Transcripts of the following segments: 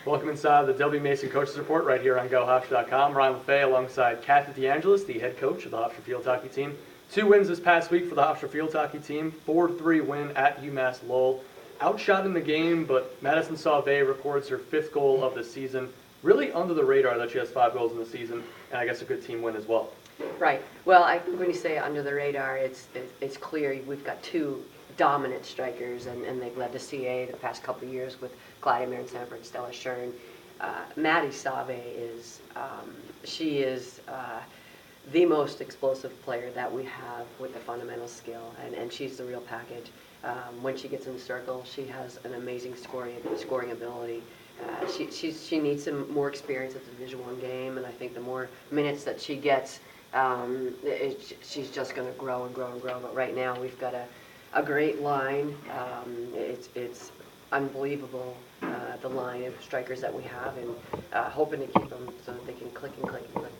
Welcome inside the W. Mason Coaches Report right here on GoHofstra.com. Ryan LaFay alongside Kathy Angelis, the head coach of the Hofstra field hockey team. 2 wins this past week for the Hofstra field hockey team. 4-3 win at UMass Lowell. Outshot in the game, but Madison Sauvé records her 5th goal of the season. Really under the radar that she has 5 goals in the season, and I guess a good team win as well. Right. Well, I think when you say under the radar, it's clear we've got 2 dominant strikers, and they've led the CA the past couple of years with Claudia Marin-Samper and Stella Schern. Maddie Sauvé is the most explosive player that we have with the fundamental skill, and she's the real package. When she gets in the circle, she has an amazing scoring ability. She needs some more experience at the Division I game, and I think the more minutes that she gets, she's just going to grow and grow and grow. But right now we've got a great line. It's unbelievable, the line of strikers that we have, and hoping to keep them so that they can click and click and click.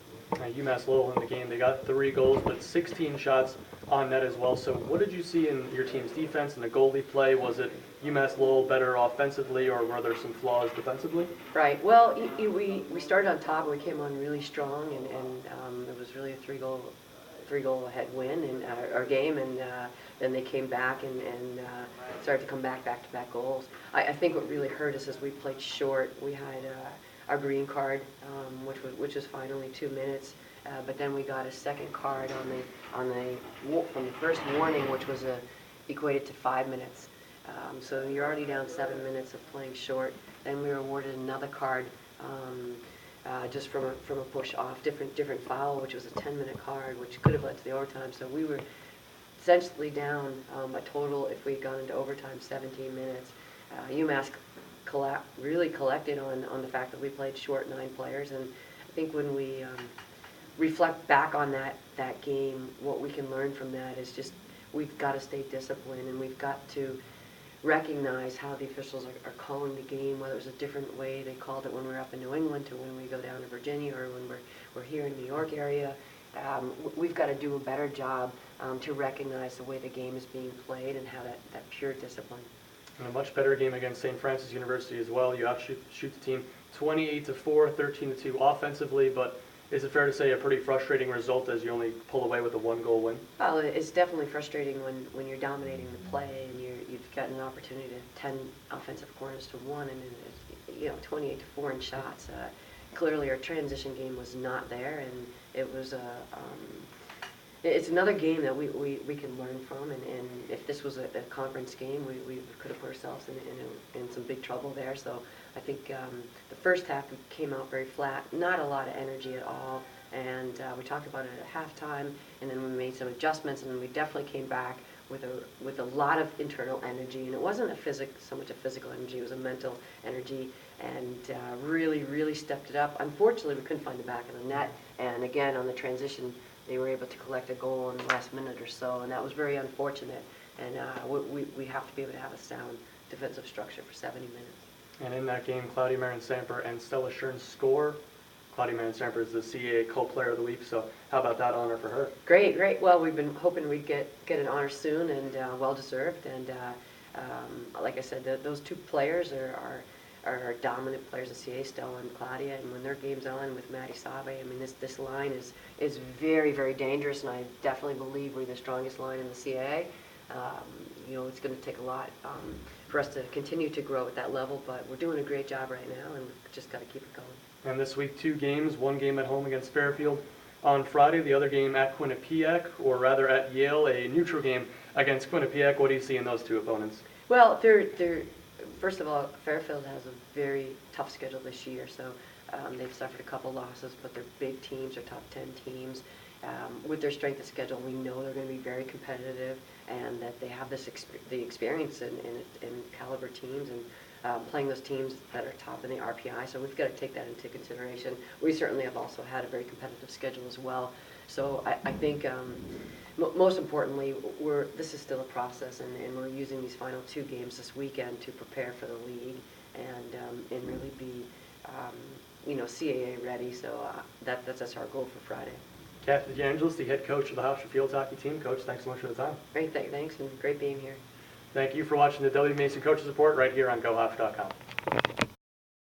UMass Lowell in the game, they got 3 goals, but 16 shots on net as well. So what did you see in your team's defense and the goalie play? Was it UMass Lowell better offensively, or were there some flaws defensively? Right. Well, we started on top, and we came on really strong, and it was really a 3-goal ahead win in our game, and then they came back and started to come back-to-back goals. I think what really hurt us is we played short. We had our green card, which was fine, only 2 minutes, but then we got a second card from the first warning, which was equated to 5 minutes. So you're already down 7 minutes of playing short. Then we were awarded another card just from a push off, different foul, which was a 10-minute card, which could have led to the overtime. So we were essentially down a total, if we had gone into overtime, 17 minutes. UMass really collected on the fact that we played short 9 players, and I think when we reflect back on that game, what we can learn from that is just we've got to stay disciplined, and we've got to recognize how the officials are calling the game, whether it was a different way they called it when we were up in New England to when we go down to Virginia, or when we're here in New York area. We've got to do a better job to recognize the way the game is being played and how that pure discipline. And a much better game against St. Francis University as well. You outshoot the team 28-4, 13-2 offensively, but is it fair to say a pretty frustrating result as you only pull away with a 1-goal win? Well, it's definitely frustrating when you're dominating the play and you've got an opportunity to 10 offensive corners to 1, and it's 28-4 in shots. Clearly, our transition game was not there, and it was it's another game that we can learn from, and if this was a conference game, we could have put ourselves in some big trouble there. So I think the first half we came out very flat, not a lot of energy at all, and we talked about it at halftime, and then we made some adjustments, and we definitely came back with a lot of internal energy, and it wasn't so much a physical energy, it was a mental energy, and really stepped it up. Unfortunately, we couldn't find the back of the net, and again on the transition they were able to collect a goal in the last minute or so, and that was very unfortunate, and we have to be able to have a sound defensive structure for 70 minutes. And in that game, Claudia Marin-Samper and Stella Schern score. Claudia Marin-Samper is the CAA co-player of the week, so how about that honor for her? Great. Well, we've been hoping we'd get an honor soon, and well-deserved, and like I said, those 2 players are dominant players of CA, Stella and Claudia, and when their game's on with Maddie Sauvé, I mean, this line is very, very dangerous, and I definitely believe we're the strongest line in the CA. It's going to take a lot for us to continue to grow at that level, but we're doing a great job right now, and we've just got to keep it going. And this week, 2 games, 1 game at home against Fairfield on Friday, the other game at Quinnipiac, or rather at Yale, a neutral game against Quinnipiac. What do you see in those 2 opponents? Well, first of all, Fairfield has a very tough schedule this year, so they've suffered a couple losses, but they're big teams, they're top 10 teams. With their strength of schedule, we know they're going to be very competitive, and that they have the experience in caliber teams, and playing those teams that are top in the RPI, so we've got to take that into consideration. We certainly have also had a very competitive schedule as well, so I think most importantly, this is still a process, and we're using these final 2 games this weekend to prepare for the league and really be CAA ready, so that's our goal for Friday. Kathy Angelis, the head coach of the Hofstra field hockey team. Coach, thanks so much for the time. Great, thanks, and great being here. Thank you for watching the W. Mason Coaches Report right here on GoHofstra.com.